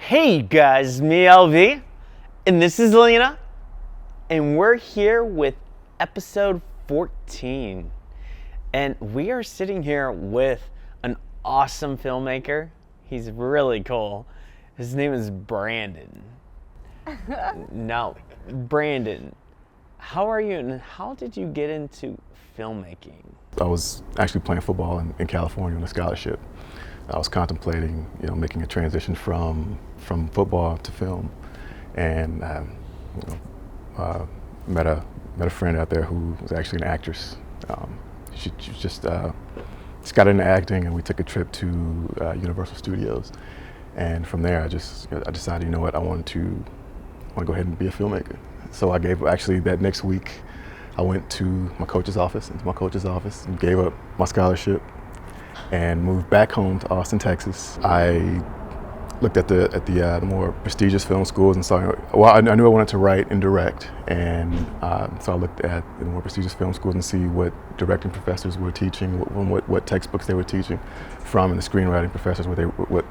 Hey guys, me LV, and this is Lena, and we're here with episode 14. And we are sitting here with an awesome filmmaker. He's really cool. His name is Brandon. Now, Brandon, how are you and how did you get into filmmaking? I was actually playing football in California on a scholarship. I was contemplating, making a transition from football to film, and met a friend out there who was actually an actress. She just got into acting, and we took a trip to Universal Studios. And from there, I decided, I want to go ahead and be a filmmaker. So actually that next week, I went to my coach's office, and gave up my scholarship and moved back home to Austin, Texas. I looked at the more prestigious film schools and saw, I knew I wanted to write and direct, and so I looked at the more prestigious film schools and see what directing professors were teaching, what textbooks they were teaching from, and the screenwriting professors what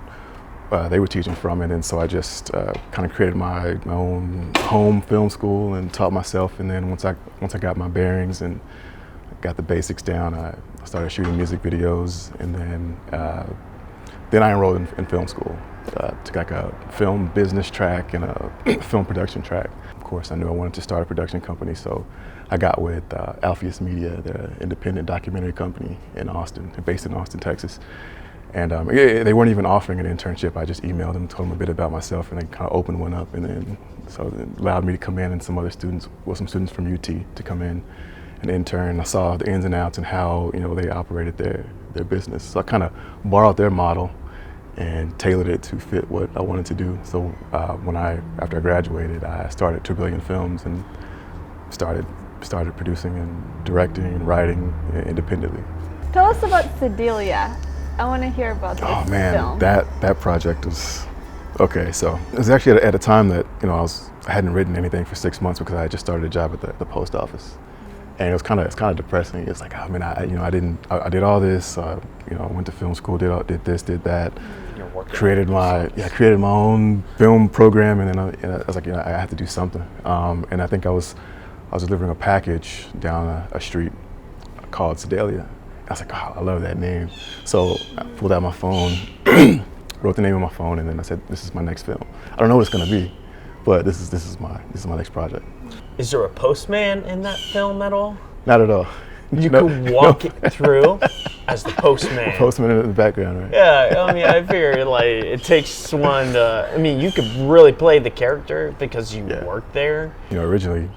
they were teaching from, and then so I just kind of created my own home film school and taught myself. And then once I got my bearings and got the basics down, I started shooting music videos, and then I enrolled in film school. Took like a film business track and a film production track. Of course, I knew I wanted to start a production company, so I got with LView Media, the independent documentary company in Austin, based in Austin, Texas. And they weren't even offering an internship. I just emailed them, told them a bit about myself, and they kind of opened one up. And then so it allowed me to come in, and some students from UT to come in and intern. I saw the ins and outs and how they operated their business. So I kind of borrowed their model and tailored it to fit what I wanted to do. So after I graduated, I started 2 Billion Films and started producing and directing and writing independently. Tell us about Sedalia. I want to hear about this Oh man, film. that project was okay. So it was actually at a time that I hadn't written anything for 6 months because I had just started a job at the post office, and it's kind of depressing. It's like, I did all this. I went to film school, did this, did that, created my own film program, and then I was like, I have to do something. And I think I was delivering a package down a street called Sedalia. I was like, oh, I love that name. So I pulled out my phone, wrote the name on my phone, and then I said, this is my next film. I don't know what it's gonna be, but this is my next project. Is there a postman in that film at all? Not at all. You could walk it through as the postman. The postman in the background, right? Yeah, I figure it takes one to, you could really play the character because you worked there. Originally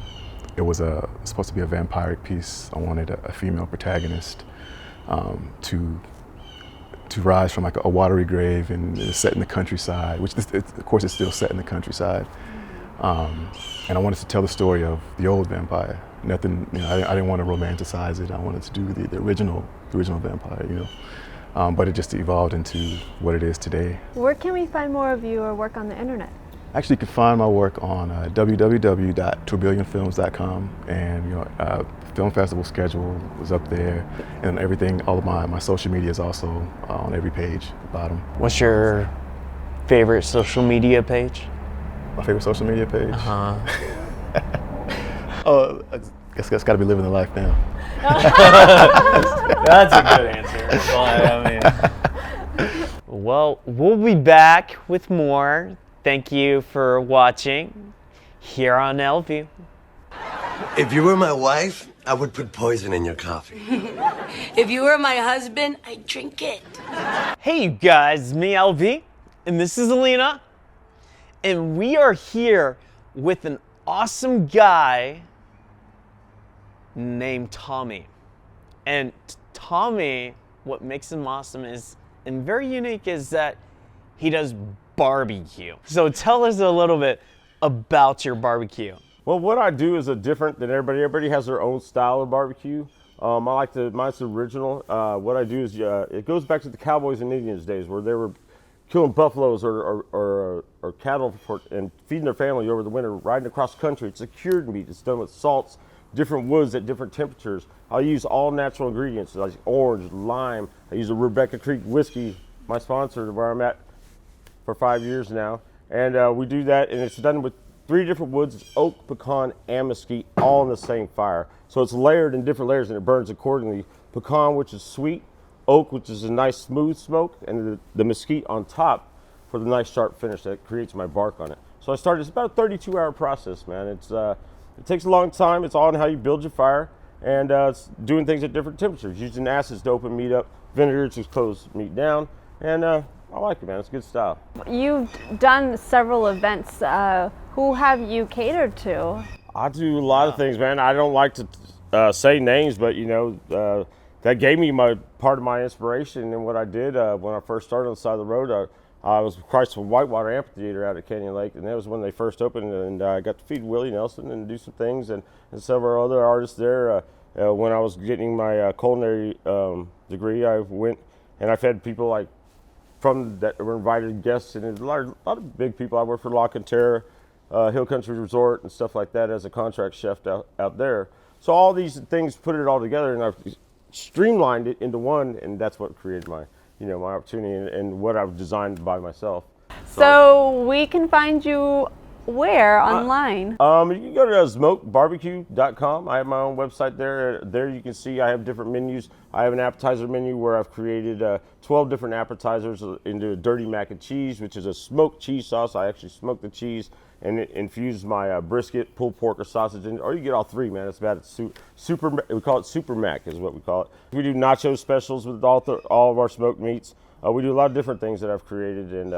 it was supposed to be a vampiric piece. I wanted a female protagonist to rise from like a watery grave, and it's set in the countryside, which of course it's still set in the countryside. And I wanted to tell the story of the old vampire. Nothing, I didn't want to romanticize it. I wanted to do the original vampire, but it just evolved into what it is today. Where can we find more of you or work on the internet? Actually, you can find my work on www.2billionfilms.com, and film festival schedule is up there, and everything. All of my social media is also on every page at the bottom. What's your favorite social media page? My favorite social media page? Uh-huh. I guess that's got to be Living the Life now. That's a good answer. Well, we'll be back with more. Thank you for watching here on LView. If you were my wife, I would put poison in your coffee. If you were my husband, I'd drink it. Hey you guys, me LV, and this is Alina, and we are here with an awesome guy named Tommy. And Tommy, what makes him awesome is, and very unique, is that he does barbecue. So tell us a little bit about your barbecue. Well, what I do is different than everybody. Everybody has their own style of barbecue. Mine's original. What I do is, it goes back to the Cowboys and Indians days where they were killing buffaloes or cattle and feeding their family over the winter, riding across country. It's a cured meat. It's done with salts, different woods at different temperatures. I use all natural ingredients like orange, lime. I use a Rebecca Creek whiskey, my sponsor, where I'm at for 5 years now. And we do that, and it's done with 3 different woods: oak, pecan, and mesquite, all in the same fire. So it's layered in different layers, and it burns accordingly. Pecan, which is sweet; oak, which is a nice smooth smoke; and the mesquite on top for the nice sharp finish that creates my bark on it. So I started. It's about a 32-hour process, man. It takes a long time. It's all in how you build your fire, and it's doing things at different temperatures, using acids to open meat up, vinegar to close meat down, and I like it, man. It's good style. You've done several events. Who have you catered to? I do a lot of things, man. I don't like to say names, but that gave me part of my inspiration in what I did when I first started on the side of the road. I was Christ of Whitewater Amphitheater out at Canyon Lake, and that was when they first opened, and I got to feed Willie Nelson and do some things, and several other artists there. When I was getting my culinary degree, I went and I fed people like from that were invited guests, and a lot of big people. I worked for La Cantera, Hill Country Resort, and stuff like that as a contract chef out there. So all these things, put it all together, and I've streamlined it into one, and that's what created my my opportunity and what I've designed by myself. So we can find you where online? You can go to smokebarbecue.com. I have my own website there. There you can see I have different menus. I have an appetizer menu where I've created 12 different appetizers into a dirty mac and cheese, which is a smoked cheese sauce. I actually smoke the cheese and infuse my brisket, pulled pork, or sausage in it. Or you get all 3, man. It's about super. We call it Super Mac, is what we call it. We do nacho specials with all of our smoked meats. We do a lot of different things that I've created, and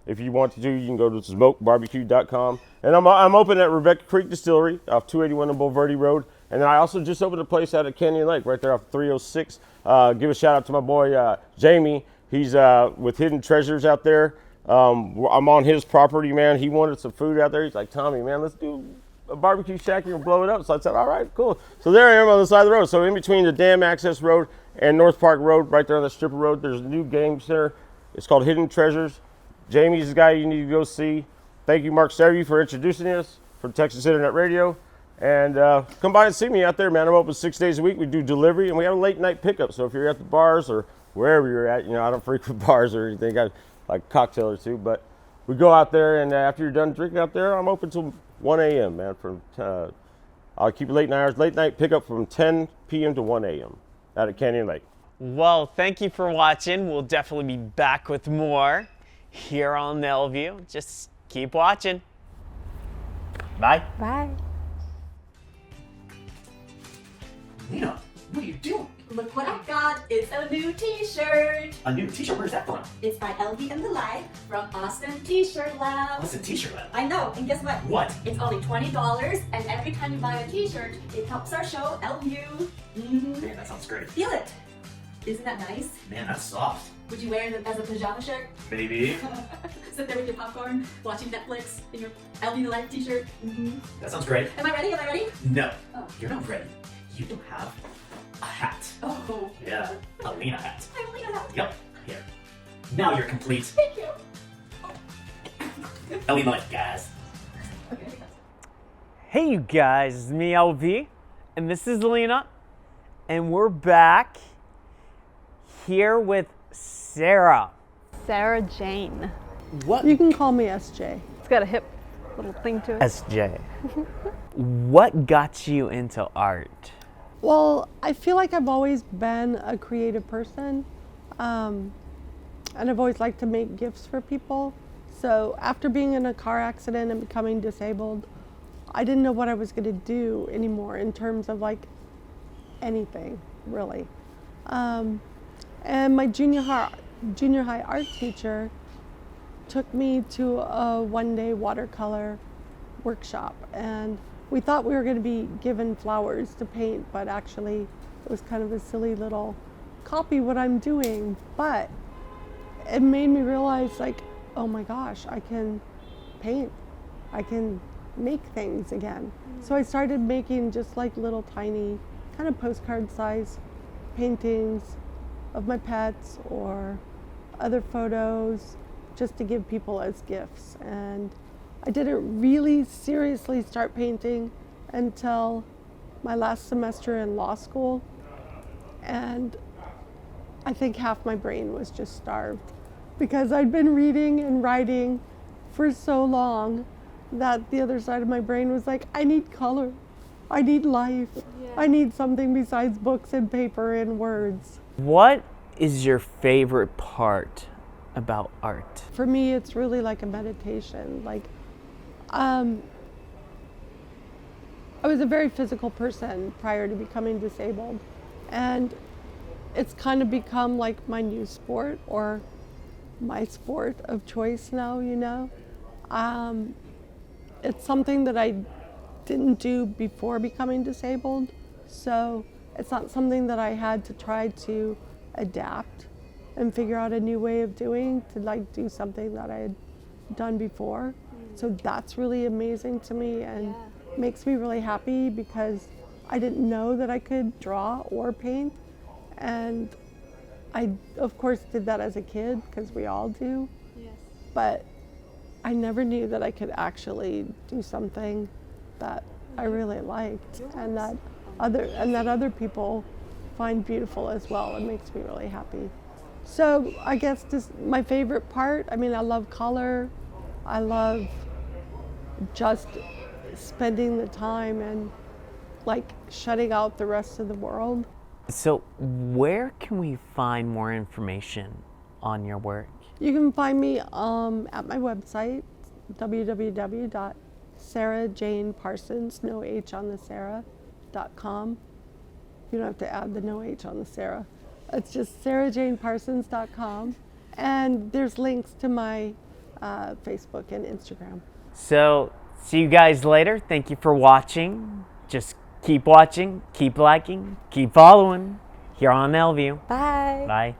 if you want to you can go to smokebarbecue.com. And I'm open at Rebecca Creek Distillery off 281 on Bulverde Road. And then I also just opened a place out at Canyon Lake right there off 306. Give a shout out to my boy Jamie. He's with Hidden Treasures out there. I'm on his property, man. He wanted some food out there. He's like, Tommy, man, let's do a barbecue shack and blow it up. So I said, all right, cool. So there I am on the side of the road. So in between the Dam Access Road and North Park Road, right there on the strip of road, there's a new game center. It's called Hidden Treasures. Jamie's the guy you need to go see. Thank you, Mark Servi, for introducing us for Texas Internet Radio. And come by and see me out there, man. I'm open 6 days a week. We do delivery, and we have a late night pickup. So if you're at the bars or wherever you're at, I don't frequent bars or anything. I like a cocktail or two, but we go out there, and after you're done drinking out there, I'm open till 1 a.m., man. I'll keep it late night pickup from 10 p.m. to 1 a.m. out at Canyon Lake. Well, thank you for watching. We'll definitely be back with more here on the LView. Just keep watching. Bye. Bye. Lena, what are you doing? Look what I got. It's a new t-shirt. A new t-shirt? Where's that from? It's by LVnthelife from Austin T-Shirt Lab. What's a t-shirt lab? I know, and guess what? What? It's only $20, and every time you buy a t-shirt, it helps our show, LView. Man, that sounds great. Feel it. Isn't that nice? Man, that's soft. Would you wear it as a pajama shirt? Maybe. Sit there with your popcorn, watching Netflix in your LVnthelife t-shirt. That sounds great. Am I ready? Am I ready? No, Oh. you're not ready. You don't have a hat. Oh. Yeah, a Lena hat. I only got that. Yep, here. Now you're complete. Thank you. LVnthelife, guys. Okay. Hey, you guys, it's me, LV, and this is Lena, and we're back here with Sarah. Sarah Jane. What? You can call me SJ. It's got a hip little thing to it. SJ. What got you into art? Well, I feel like I've always been a creative person, and I've always liked to make gifts for people. So after being in a car accident and becoming disabled, I didn't know what I was going to do anymore in terms of like anything, really. And my junior high art teacher took me to a one-day watercolor workshop, and we thought we were going to be given flowers to paint, but actually it was kind of a silly little copy what I'm doing. But it made me realize, like, oh my gosh, I can paint. I can make things again. So I started making just like little tiny kind of postcard size paintings of my pets or other photos just to give people as gifts. And I didn't really seriously start painting until my last semester in law school. And I think half my brain was just starved because I'd been reading and writing for so long that the other side of my brain was like, I need color. I need life. I need something besides books and paper and words. What is your favorite part about art? For me, it's really like a meditation. Like, I was a very physical person prior to becoming disabled, and it's kind of become like my new sport, or my sport of choice now, you know. It's something that I didn't do before becoming disabled, so it's not something that I had to try to adapt and figure out a new way of doing to like do something that I had done before. So that's really amazing to me and makes me really happy, because I didn't know that I could draw or paint, and I of course did that as a kid, because we all do. Yes. But I never knew that I could actually do something that I really liked, and that other people find beautiful as well. It makes me really happy. So I guess just my favorite part, I mean, I love color. I love just spending the time and like shutting out the rest of the world. So where can we find more information on your work? You can find me at my website, www.sarahjaneparsons, no H on the Sarah.com. You don't have to add the no H on the Sarah. It's just sarahjaneparsons.com. And there's links to my Facebook and Instagram. So see you guys later. Thank you for watching. Just keep watching, keep liking, keep following here on LView. Bye. Bye.